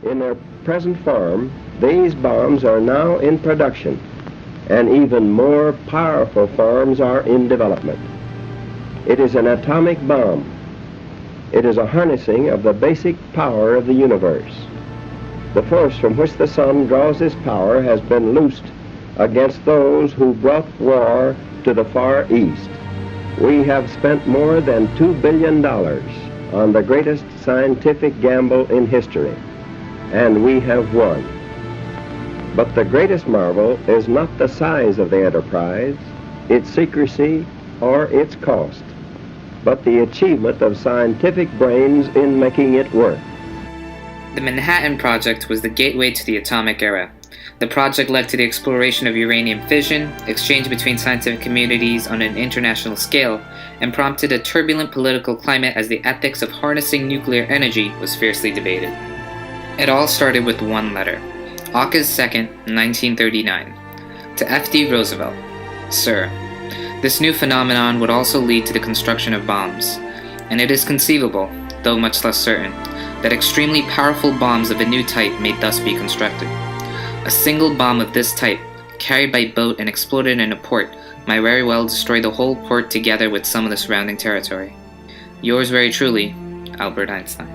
In their present form, these bombs are now in production, and even more powerful forms are in development. It is an atomic bomb. It is a harnessing of the basic power of the universe. The force from which the sun draws its power has been loosed against those who brought war to the Far East. We have spent more than $2 billion on the greatest scientific gamble in history, and we have won. But the greatest marvel is not the size of the enterprise, its secrecy, or its cost, but the achievement of scientific brains in making it work. The Manhattan Project was the gateway to the atomic era. The project led to the exploration of uranium fission, exchange between scientific communities on an international scale, and prompted a turbulent political climate as the ethics of harnessing nuclear energy was fiercely debated. It all started with one letter, August 2nd, 1939. To F.D. Roosevelt, Sir, this new phenomenon would also lead to the construction of bombs, and it is conceivable, though much less certain, that extremely powerful bombs of a new type may thus be constructed. A single bomb of this type, carried by boat and exploded in a port, might very well destroy the whole port together with some of the surrounding territory. Yours very truly, Albert Einstein.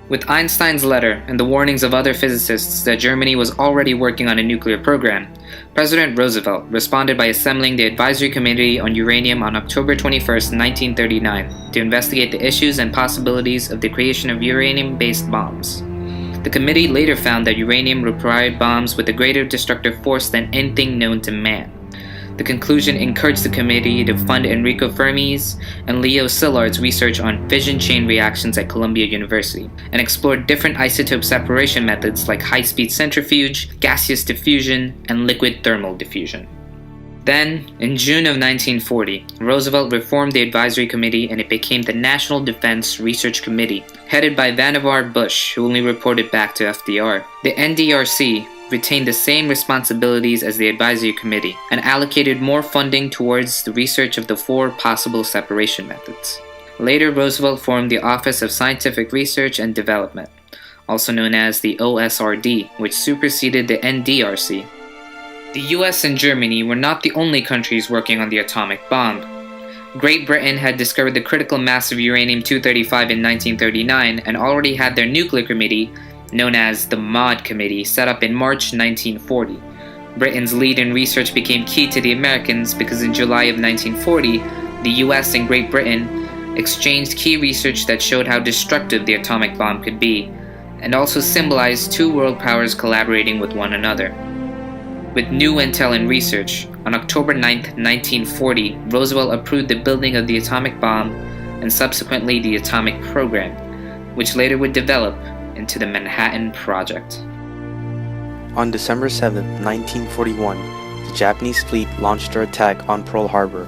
With Einstein's letter and the warnings of other physicists that Germany was already working on a nuclear program, President Roosevelt responded by assembling the Advisory Committee on Uranium on October 21, 1939, to investigate the issues and possibilities of the creation of uranium-based bombs. The committee later found that uranium would provide bombs with a greater destructive force than anything known to man. The conclusion encouraged the committee to fund Enrico Fermi's and Leo Szilard's research on fission chain reactions at Columbia University, and explored different isotope separation methods like high-speed centrifuge, gaseous diffusion, and liquid thermal diffusion. Then, in June of 1940, Roosevelt reformed the advisory committee and it became the National Defense Research Committee, headed by Vannevar Bush, who only reported back to FDR. The NDRC retained the same responsibilities as the advisory committee and allocated more funding towards the research of the 4 possible separation methods. Later, Roosevelt formed the Office of Scientific Research and Development, also known as the OSRD, which superseded the NDRC. The US and Germany were not the only countries working on the atomic bomb. Great Britain had discovered the critical mass of uranium-235 in 1939 and already had their nuclear committee, known as the MAUD Committee, set up in March 1940. Britain's lead in research became key to the Americans because in July of 1940, the US and Great Britain exchanged key research that showed how destructive the atomic bomb could be, and also symbolized 2 world powers collaborating with one another. With new intel and research, on October 9, 1940, Roosevelt approved the building of the atomic bomb and subsequently the atomic program, which later would develop into the Manhattan Project. On December 7, 1941, the Japanese fleet launched their attack on Pearl Harbor.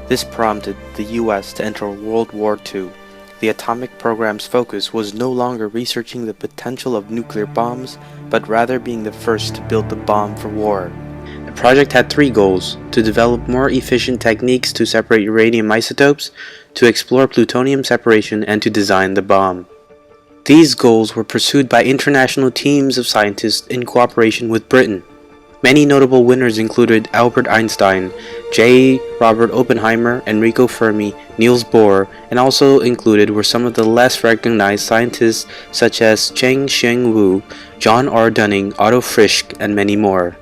This prompted the US to enter World War II. The atomic program's focus was no longer researching the potential of nuclear bombs, but rather being the first to build the bomb for war. The project had 3 goals: to develop more efficient techniques to separate uranium isotopes, to explore plutonium separation, and to design the bomb. These goals were pursued by international teams of scientists in cooperation with Britain. Many notable winners included Albert Einstein, J. Robert Oppenheimer, Enrico Fermi, Niels Bohr, and also included were some of the less recognized scientists such as Cheng Sheng Wu, John R. Dunning, Otto Frisch, and many more.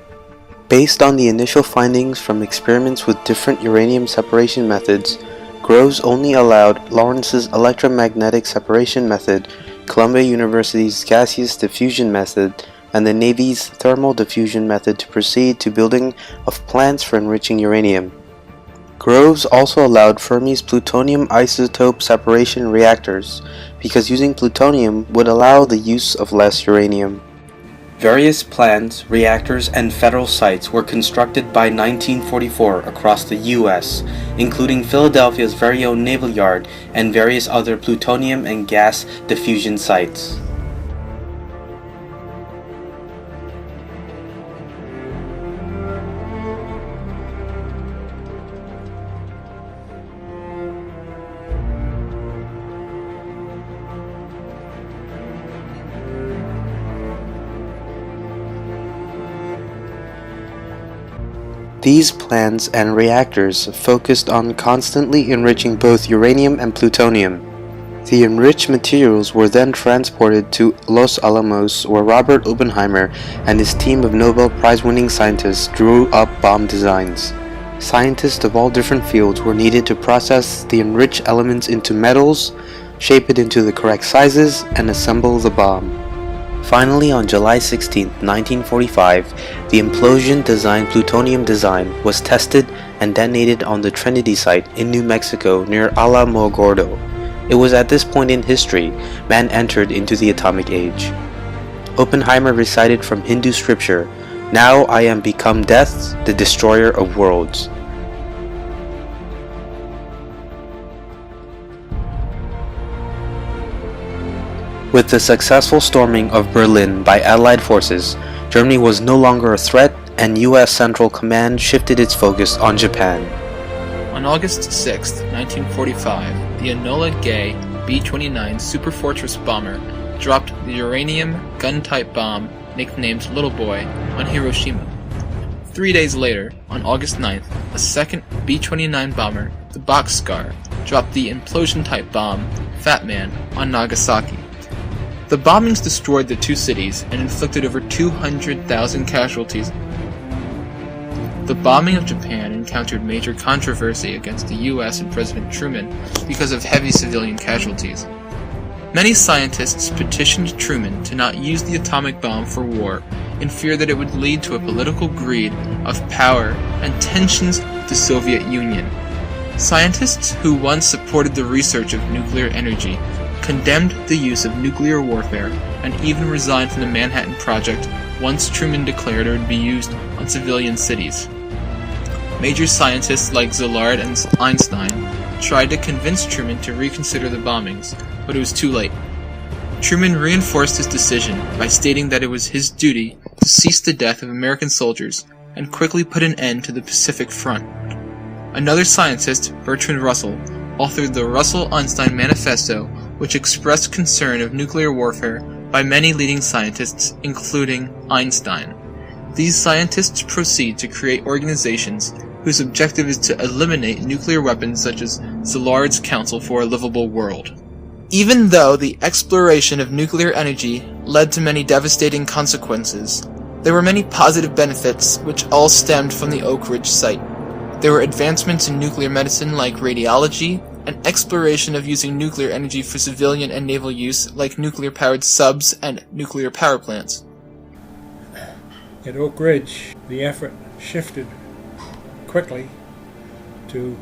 Based on the initial findings from experiments with different uranium separation methods, Groves only allowed Lawrence's electromagnetic separation method, Columbia University's gaseous diffusion method, and the Navy's thermal diffusion method to proceed to building of plants for enriching uranium. Groves also allowed Fermi's plutonium isotope separation reactors, because using plutonium would allow the use of less uranium. Various plants, reactors, and federal sites were constructed by 1944 across the U.S., including Philadelphia's very own Naval Yard and various other plutonium and gas diffusion sites. These plants and reactors focused on constantly enriching both uranium and plutonium. The enriched materials were then transported to Los Alamos, where Robert Oppenheimer and his team of Nobel Prize-winning scientists drew up bomb designs. Scientists of all different fields were needed to process the enriched elements into metals, shape it into the correct sizes, and assemble the bomb. Finally, on July 16, 1945, the implosion-designed plutonium design was tested and detonated on the Trinity site in New Mexico near Alamogordo. It was at this point in history man entered into the atomic age. Oppenheimer recited from Hindu scripture, "Now I am become death, the destroyer of worlds." With the successful storming of Berlin by Allied forces, Germany was no longer a threat, and U.S. Central Command shifted its focus on Japan. On August 6, 1945, the Enola Gay B-29 Superfortress bomber dropped the uranium gun-type bomb nicknamed Little Boy on Hiroshima. 3 days later, on August 9th, a second B-29 bomber, the Bockscar, dropped the implosion-type bomb Fat Man on Nagasaki. The bombings destroyed the two cities and inflicted over 200,000 casualties. The bombing of Japan encountered major controversy against the US and President Truman because of heavy civilian casualties. Many scientists petitioned Truman to not use the atomic bomb for war in fear that it would lead to a political greed of power and tensions with the Soviet Union. Scientists who once supported the research of nuclear energy condemned the use of nuclear warfare and even resigned from the Manhattan Project once Truman declared it would be used on civilian cities. Major scientists like Szilard and Einstein tried to convince Truman to reconsider the bombings, but it was too late. Truman reinforced his decision by stating that it was his duty to cease the death of American soldiers and quickly put an end to the Pacific Front. Another scientist, Bertrand Russell, authored the Russell-Einstein Manifesto, which expressed concern of nuclear warfare by many leading scientists, including Einstein. These scientists proceed to create organizations whose objective is to eliminate nuclear weapons such as Szilard's Council for a Livable World. Even though the exploration of nuclear energy led to many devastating consequences, there were many positive benefits which all stemmed from the Oak Ridge site. There were advancements in nuclear medicine like radiology, and exploration of using nuclear energy for civilian and naval use like nuclear-powered subs and nuclear power plants. At Oak Ridge, the effort shifted quickly to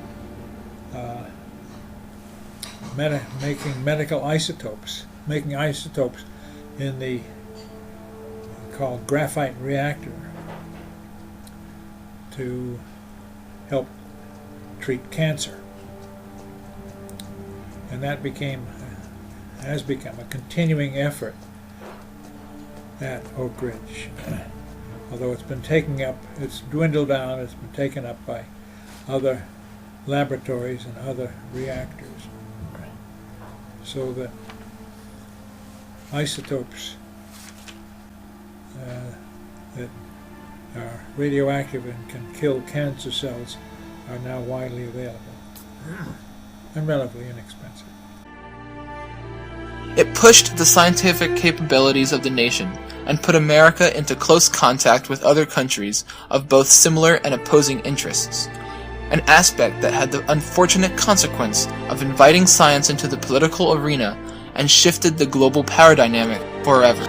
making medical isotopes, making isotopes in the called graphite reactor to help treat cancer. And that has become a continuing effort at Oak Ridge. Although it's dwindled down, it's been taken up by other laboratories and other reactors. So that isotopes that are radioactive and can kill cancer cells are now widely available and relatively inexpensive. It pushed the scientific capabilities of the nation and put America into close contact with other countries of both similar and opposing interests, an aspect that had the unfortunate consequence of inviting science into the political arena and shifted the global power dynamic forever.